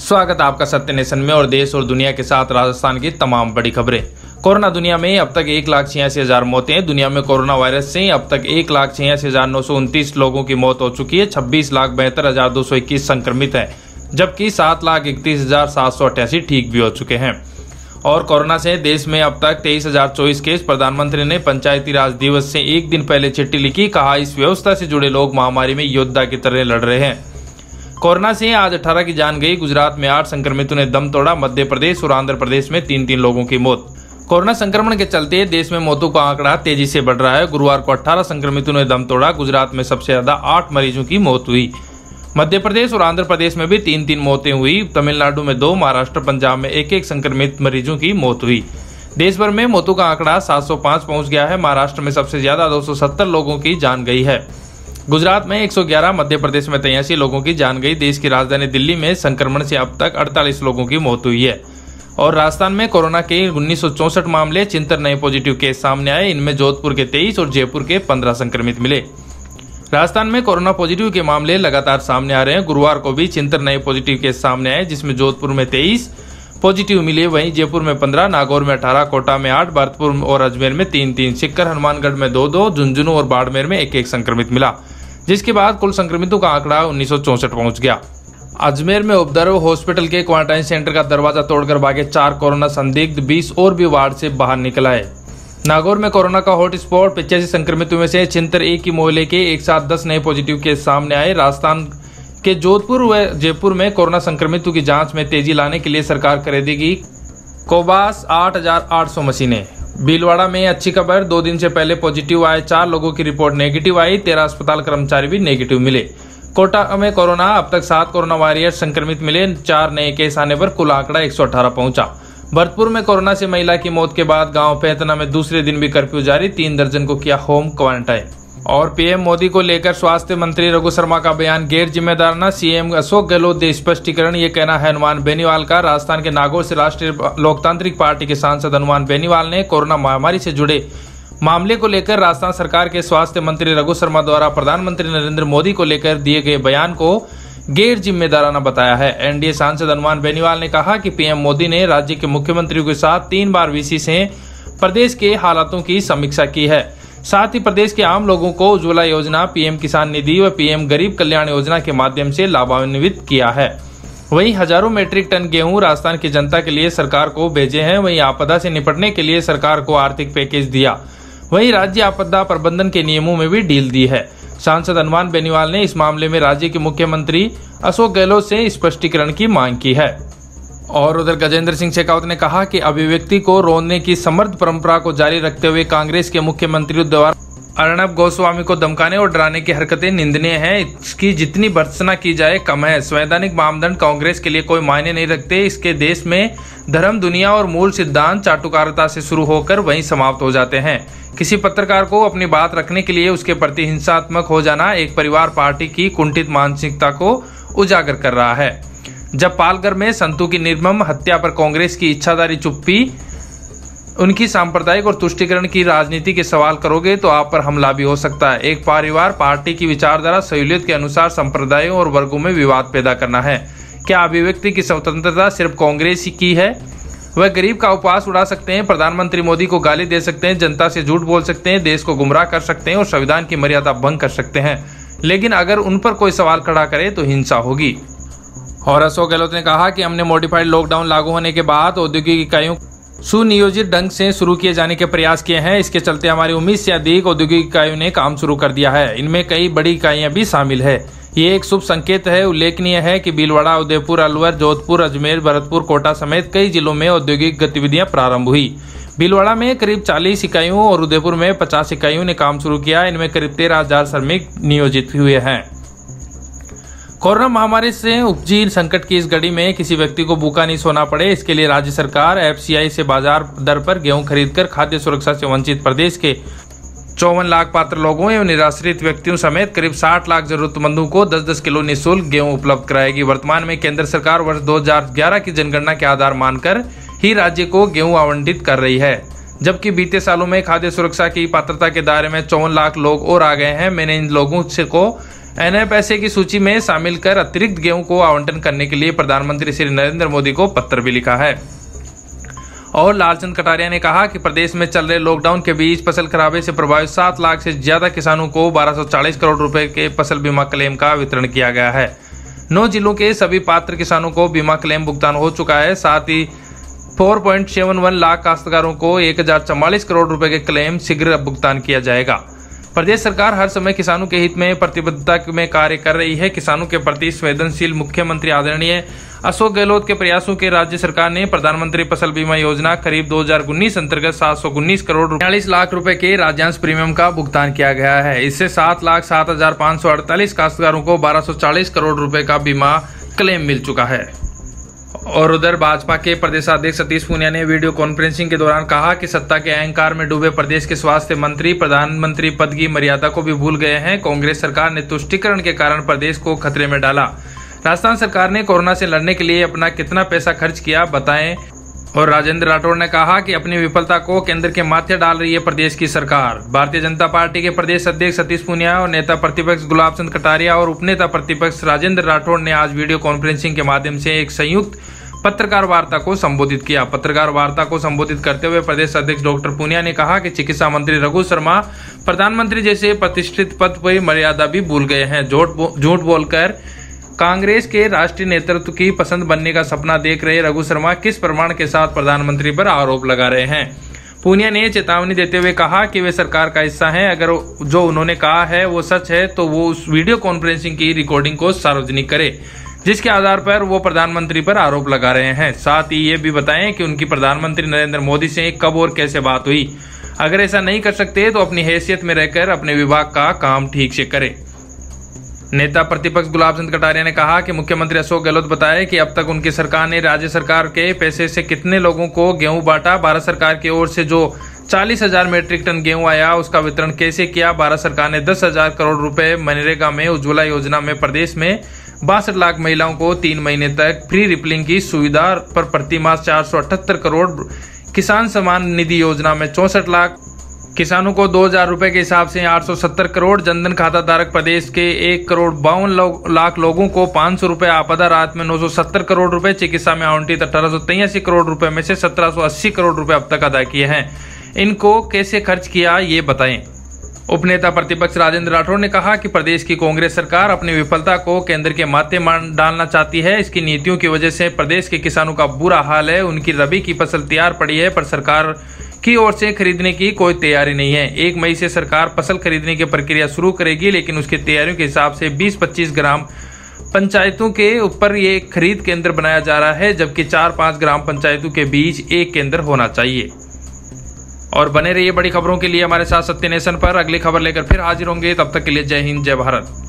स्वागत है आपका सत्य नेशन में और देश और दुनिया के साथ राजस्थान की तमाम बड़ी खबरें। कोरोना दुनिया में अब तक 1,86,000 मौतें। दुनिया में कोरोना वायरस से अब तक 1,86,929 लोगों की मौत हो चुकी है। 26,72,221 संक्रमित हैं, जबकि 7,31,788 ठीक भी हो चुके हैं। और कोरोना से देश में अब तक 23,024 केस। प्रधानमंत्री ने पंचायती राज दिवस से एक दिन पहले चिट्ठी लिखी, कहा इस व्यवस्था से जुड़े लोग महामारी में योद्धा की तरह लड़ रहे हैं। कोरोना से आज 18 की जान गई। गुजरात में 8 संक्रमितों ने दम तोड़ा। मध्य प्रदेश और आंध्र प्रदेश में 3-3 लोगों की मौत। कोरोना संक्रमण के चलते देश में मौतों का आंकड़ा तेजी से बढ़ रहा है। गुरुवार को 18 संक्रमितों ने दम तोड़ा। गुजरात में सबसे ज्यादा 8 मरीजों की मौत हुई। मध्य प्रदेश और आंध्र प्रदेश में भी 3-3 मौतें हुई। तमिलनाडु में 2, महाराष्ट्र, पंजाब में 1-1 संक्रमित मरीजों की मौत हुई। देश भर में मौतों का आंकड़ा 705 पहुंच गया है। महाराष्ट्र में सबसे ज्यादा 270 लोगों की जान गई है। गुजरात में 111, मध्य प्रदेश में 83 लोगों की जान गई। देश की राजधानी दिल्ली में संक्रमण से अब तक 48 लोगों की मौत हुई है। और राजस्थान में कोरोना के 1964 मामले, 73 नए पॉजिटिव केस सामने आए। इनमें जोधपुर के 23 और जयपुर के 15 संक्रमित मिले। राजस्थान में कोरोना पॉजिटिव के मामले लगातार सामने आ रहे हैं। गुरुवार को भी 73 नए पॉजिटिव केस सामने आए, जिसमें जोधपुर में 23 पॉजिटिव मिले। वहीं जयपुर में 15, नागौर में 18, कोटा में 8, भरतपुर और अजमेर में 3-3, सिक्कर हनुमानगढ़ में 2-2, झुंझुनू और बाड़मेर में 1-1 संक्रमित मिला, जिसके बाद कुल संक्रमितों का आंकड़ा 1964 पहुंच गया। अजमेर में उपद्रव, हॉस्पिटल के क्वारंटाइन सेंटर का दरवाजा तोड़कर भागे 4 कोरोना संदिग्ध। 20 और भी वार्ड से बाहर निकल आए। नागौर में कोरोना का हॉटस्पॉट। 85 संक्रमितों में से 76 एक ही मोहल्ले के एक साथ 10 नए पॉजिटिव केस सामने आए। राजस्थान के जोधपुर व जयपुर में कोरोना संक्रमितों की जांच में तेजी लाने के लिए सरकार खरीदेगी कोबास 8,800 मशीनें। भीलवाड़ा में अच्छी खबर, 2 दिन से पहले पॉजिटिव आए 4 लोगों की रिपोर्ट नेगेटिव आई। 13 अस्पताल कर्मचारी भी नेगेटिव मिले। कोटा में कोरोना, अब तक 7 कोरोना वॉरियर्स संक्रमित मिले। 4 नए केस आने पर कुल आंकड़ा 118 पहुंचा। भरतपुर में कोरोना से महिला की मौत के बाद गांव पैतना में दूसरे दिन भी कर्फ्यू जारी। 3 दर्जन को किया होम क्वारंटाइन। और पीएम मोदी को लेकर स्वास्थ्य मंत्री रघु शर्मा का बयान गैर जिम्मेदाराना। सीएम अशोक गहलोत दे स्पष्टीकरण, ये कहना है हनुमान बेनीवाल का। राजस्थान के नागौर से राष्ट्रीय लोकतांत्रिक पार्टी के सांसद हनुमान बेनीवाल ने कोरोना महामारी से जुड़े मामले को लेकर राजस्थान सरकार के स्वास्थ्य मंत्री रघु शर्मा द्वारा प्रधानमंत्री नरेंद्र मोदी को लेकर दिए गए बयान को गैर जिम्मेदाराना बताया है। एनडीए सांसद हनुमान बेनीवाल ने कहा कि पीएम मोदी ने राज्य के मुख्यमंत्रियों के साथ 3 बार वीसी से प्रदेश के हालातों की समीक्षा की है। साथ ही प्रदेश के आम लोगों को उज्ज्वला योजना, पीएम किसान निधि व पीएम गरीब कल्याण योजना के माध्यम से लाभान्वित किया है। वहीं हजारों मीट्रिक टन गेहूं राजस्थान की जनता के लिए सरकार को भेजे हैं। वहीं आपदा से निपटने के लिए सरकार को आर्थिक पैकेज दिया। वहीं राज्य आपदा प्रबंधन के नियमों में भी ढील दी है। सांसद हनुमान बेनीवाल ने इस मामले में राज्य के मुख्यमंत्री अशोक गहलोत से स्पष्टीकरण की मांग की है। और उधर गजेंद्र सिंह शेखावत ने कहा कि अभिव्यक्ति को रोकने की समृद्ध परंपरा को जारी रखते हुए कांग्रेस के मुख्यमंत्रियों द्वारा अर्णब गोस्वामी को धमकाने और डराने की हरकतें निंदनीय है। इसकी जितनी भर्त्सना की जाए कम है। संवैधानिक मानदंड कांग्रेस के लिए कोई मायने नहीं रखते। इसके देश में धर्म, दुनिया और मूल सिद्धांत चाटुकारिता से शुरू होकर वहीं समाप्त हो जाते हैं। किसी पत्रकार को अपनी बात रखने के लिए उसके प्रति हिंसात्मक हो जाना एक परिवार पार्टी की कुंठित मानसिकता को उजागर कर रहा है। जब पालघर में संतू की निर्मम हत्या पर कांग्रेस की इच्छाधारी चुप्पी, उनकी सांप्रदायिक और तुष्टीकरण की राजनीति के सवाल करोगे तो आप पर हमला भी हो सकता है। एक परिवार पार्टी की विचारधारा सहूलियत के अनुसार संप्रदायों और वर्गों में विवाद पैदा करना है। क्या अभिव्यक्ति की स्वतंत्रता सिर्फ कांग्रेस की है? वह गरीब का उपवास उड़ा सकते हैं, प्रधानमंत्री मोदी को गाली दे सकते हैं, जनता से झूठ बोल सकते हैं, देश को गुमराह कर सकते हैं और संविधान की मर्यादा भंग कर सकते हैं, लेकिन अगर उन पर कोई सवाल खड़ा करे तो हिंसा होगी। और अशोक गहलोत ने कहा कि हमने मॉडिफाइड लॉकडाउन लागू होने के बाद औद्योगिक इकाइयों सुनियोजित ढंग से शुरू किए जाने के प्रयास किए हैं। इसके चलते हमारी उम्मीद से अधिक औद्योगिक इकाइयों ने काम शुरू कर दिया है। इनमें कई बड़ी इकाइयां भी शामिल है। ये एक शुभ संकेत है। उल्लेखनीय है कि भीलवाड़ा, उदयपुर, अलवर, जोधपुर, अजमेर, भरतपुर, कोटा समेत कई जिलों में औद्योगिक गतिविधियां प्रारंभ हुई। भीलवाड़ा में करीब 40 इकाइयों और उदयपुर में 50 इकाइयों ने काम शुरू किया। इनमें करीब 13,000 श्रमिक नियोजित हुए हैं। कोरोना महामारी से उपजी संकट की इस घड़ी में किसी व्यक्ति को भूखा नहीं सोना पड़े, इसके लिए राज्य सरकार एफसीआई से बाजार दर पर गेहूं खरीदकर खाद्य सुरक्षा से वंचित प्रदेश के 54 लाख पात्र लोगों एवं निराश्रित व्यक्तियों समेत करीब 60 लाख जरूरतमंदों को 10-10 किलो निःशुल्क गेहूं उपलब्ध कराएगी। वर्तमान में केंद्र सरकार वर्ष 2011 की जनगणना के आधार मानकर ही राज्य को गेहूं आवंटित कर रही है, जबकि बीते सालों में खाद्य सुरक्षा की पात्रता के दायरे में 54 लाख लोग और आ गए हैं। मैंने इन लोगों को नए पैसे की सूची में शामिल कर अतिरिक्त गेहूं को आवंटन करने के लिए प्रधानमंत्री श्री नरेंद्र मोदी को पत्र भी लिखा है। और लालचंद कटारिया ने कहा कि प्रदेश में चल रहे लॉकडाउन के बीच फसल खराबे से प्रभावित 7 लाख से ज्यादा किसानों को 1240 करोड़ रुपए के फसल बीमा क्लेम का वितरण किया गया है। 9 जिलों के सभी पात्र किसानों को बीमा क्लेम भुगतान हो चुका है। साथ ही 4.71 लाख काश्तकारों को 1044 करोड़ रुपए के क्लेम शीघ्र भुगतान किया जाएगा। प्रदेश सरकार हर समय किसानों के हित में प्रतिबद्धता में कार्य कर रही है। किसानों के प्रति संवेदनशील मुख्यमंत्री आदरणीय अशोक गहलोत के प्रयासों के राज्य सरकार ने प्रधानमंत्री फसल बीमा योजना करीब 2019 अंतर्गत 719 करोड़ 40 लाख रुपए के राज्यांश प्रीमियम का भुगतान किया गया है। इससे 7,07,548 काश्तकारों को 1240 करोड़ रुपए का बीमा क्लेम मिल चुका है। और उधर भाजपा के प्रदेशाध्यक्ष सतीश पूनिया ने वीडियो कॉन्फ्रेंसिंग के दौरान कहा कि सत्ता के अहंकार में डूबे प्रदेश के स्वास्थ्य मंत्री प्रधानमंत्री पद की मर्यादा को भी भूल गए हैं। कांग्रेस सरकार ने तुष्टीकरण के कारण प्रदेश को खतरे में डाला। राजस्थान सरकार ने कोरोना से लड़ने के लिए अपना कितना पैसा खर्च किया बताएं। और राजेंद्र राठौड़ ने कहा कि अपनी विफलता को केंद्र के माथे डाल रही है प्रदेश की सरकार। भारतीय जनता पार्टी के प्रदेश अध्यक्ष सतीश पूनिया और नेता प्रतिपक्ष गुलाब चंद कटारिया और उपनेता प्रतिपक्ष राजेंद्र राठौड़ ने आज वीडियो कॉन्फ्रेंसिंग के माध्यम से एक संयुक्त पत्रकार वार्ता को संबोधित किया। पत्रकार वार्ता को संबोधित करते हुए प्रदेश अध्यक्ष डॉक्टर पूनिया ने कहा कि चिकित्सा मंत्री रघु शर्मा प्रधानमंत्री जैसे प्रतिष्ठित पद पर मर्यादा भी भूल गए हैं। झूठ बोलकर कांग्रेस के राष्ट्रीय नेतृत्व की पसंद बनने का सपना देख रहे रघु शर्मा किस प्रमाण के साथ प्रधानमंत्री पर आरोप लगा रहे हैं। पूनिया ने चेतावनी देते हुए कहा कि वे सरकार का हिस्सा हैं। अगर जो उन्होंने कहा है वो सच है तो वो उस वीडियो कॉन्फ्रेंसिंग की रिकॉर्डिंग को सार्वजनिक करे जिसके आधार पर वो प्रधानमंत्री पर आरोप लगा रहे हैं। साथ ही ये भी बताएं कि उनकी प्रधानमंत्री नरेंद्र मोदी से कब और कैसे बात हुई। अगर ऐसा नहीं कर सकते तो अपनी हैसियत में रहकर अपने विभाग का काम ठीक से करें। नेता प्रतिपक्ष गुलाब चंद कटारिया ने कहा कि मुख्यमंत्री अशोक गहलोत बताए कि अब तक उनकी सरकार ने राज्य सरकार के पैसे से कितने लोगों को गेहूं बांटा। भारत सरकार की ओर से जो 40,000 मीट्रिक टन गेहूं आया उसका वितरण कैसे किया। भारत सरकार ने 10,000 करोड़ रुपए मनरेगा में उज्ज्वला योजना में प्रदेश में 62 लाख महिलाओं को 3 महीने तक फ्री रिफिलिंग की सुविधा पर प्रति माह 478 करोड़। किसान सम्मान निधि योजना में 64 लाख किसानों को 2,000 रुपए के हिसाब से 870 करोड़। जनधन खाता धारक प्रदेश के 1,52 लाख लोगों को 500 रुपए। आपदा राहत में 970 करोड़ रुपए। चिकित्सा में आवंटित 1883 करोड़ रुपए में से 1780 करोड़ रुपए अब तक अदा किए हैं। इनको कैसे खर्च किया ये बताएं। उपनेता प्रतिपक्ष राजेंद्र राठौड़ ने कहा कि प्रदेश की कांग्रेस सरकार अपनी विफलता को केंद्र के माथे डालना चाहती है। इसकी नीतियों की वजह से प्रदेश के किसानों का बुरा हाल है। उनकी रबी की फसल तैयार पड़ी है पर सरकार की ओर से खरीदने की कोई तैयारी नहीं है। 1 मई से सरकार फसल खरीदने की प्रक्रिया शुरू करेगी लेकिन उसकी तैयारियों के हिसाब से 20-25 ग्राम पंचायतों के ऊपर ये खरीद केंद्र बनाया जा रहा है जबकि 4-5 ग्राम पंचायतों के बीच एक केंद्र होना चाहिए। और बने रहिए बड़ी खबरों के लिए हमारे साथ सत्य नेशन पर। अगली खबर लेकर फिर हाजिर होंगे, तब तक के लिए जय हिंद जय भारत।